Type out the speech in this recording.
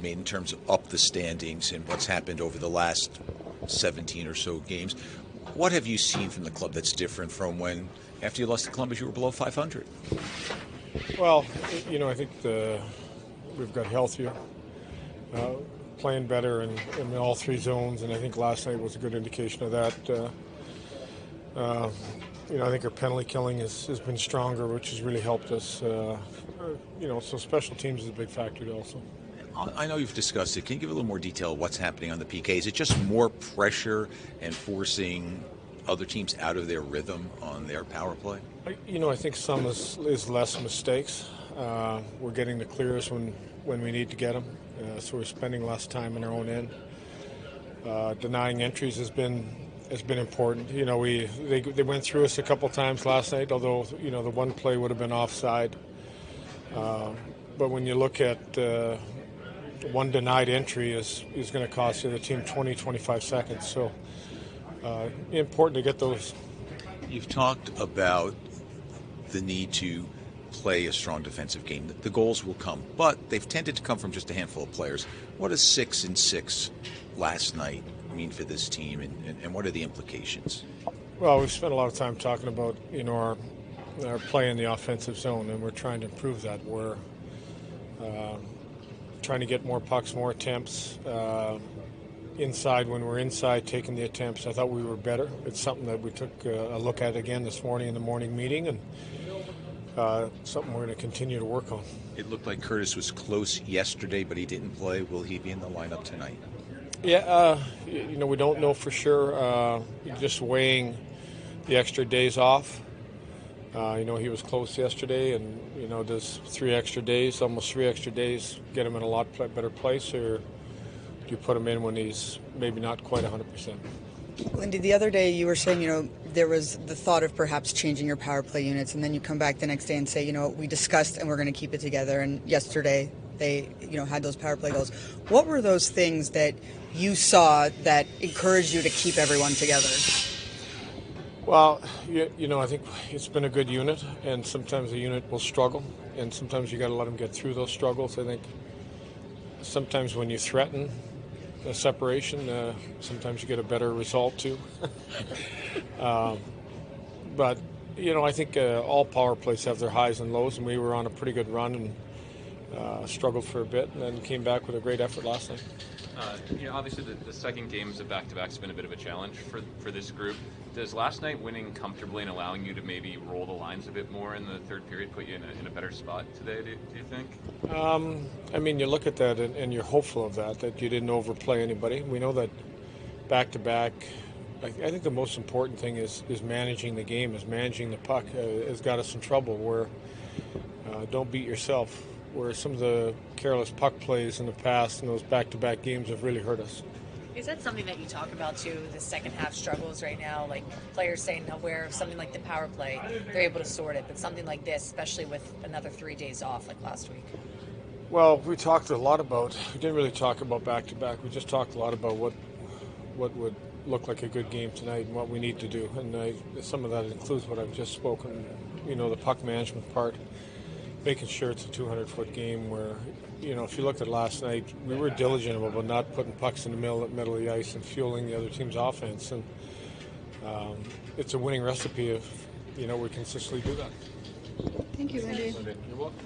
made in terms of up the standings and what's happened over the last 17 or so games. What have you seen from the club that's different from when, after you lost to Columbus, you were below 500? Well, I think we've got healthier, playing better in all three zones, and I think last night was a good indication of that. I think our penalty killing has been stronger, which has really helped us. So special teams is a big factor also. I know you've discussed it. Can you give a little more detail of what's happening on the PK? Is it just more pressure and forcing other teams out of their rhythm on their power play? I think some is less mistakes. We're getting the clears when we need to get them, so we're spending less time in our own end. Denying entries has been important. They went through us a couple times last night, although the one play would have been offside. But when you look at one denied entry is going to cost the team 20-25 seconds. So important to get those. You've talked about the need to play a strong defensive game. The goals will come, but they've tended to come from just a handful of players. What does 6-6 last night mean for this team, and what are the implications? Well, we've spent a lot of time talking about our play in the offensive zone, and we're trying to improve that. We're trying to get more pucks, more attempts. Inside, when we're inside taking the attempts, I thought we were better. It's something that we took a look at again this morning in the morning meeting, and something we're going to continue to work on. It looked like Curtis was close yesterday, but he didn't play. Will he be in the lineup tonight? Yeah, we don't know for sure. Just weighing the extra days off. He was close yesterday, and does 3 extra days, almost 3 extra days, get him in a lot better place, or do you put him in when he's maybe not quite 100%? Lindy, the other day you were saying, there was the thought of perhaps changing your power play units, and then you come back the next day and say, we discussed and we're going to keep it together. And yesterday they, had those power play goals. What were those things that you saw that encouraged you to keep everyone together? Well, I think it's been a good unit, and sometimes the unit will struggle, and sometimes you got to let them get through those struggles. I think sometimes when you threaten a separation, sometimes you get a better result too. But I think all power plays have their highs and lows, and we were on a pretty good run and struggled for a bit, and then came back with a great effort last night. Obviously the second games of back-to-back has been a bit of a challenge for this group. Does last night winning comfortably and allowing you to maybe roll the lines a bit more in the third period put you in a better spot today, do you think? You look at that and you're hopeful of that you didn't overplay anybody. We know that back-to-back, I think the most important thing is managing the game, is managing the puck. Has got us in trouble where don't beat yourself, where some of the careless puck plays in the past and those back-to-back games have really hurt us. Is that something that you talk about too, the second half struggles right now, like players saying aware of something like the power play, they're able to sort it, but something like this, especially with another 3 days off like last week? Well, we talked a lot about, we didn't really talk about back-to-back, we just talked a lot about what would look like a good game tonight and what we need to do, and some of that includes what I've just spoken, the puck management part, making sure it's a 200-foot game where, if you looked at last night, we were diligent about not putting pucks in the middle of the ice and fueling the other team's offense. And it's a winning recipe if, we consistently do that. Thank you, Lindy. You're welcome.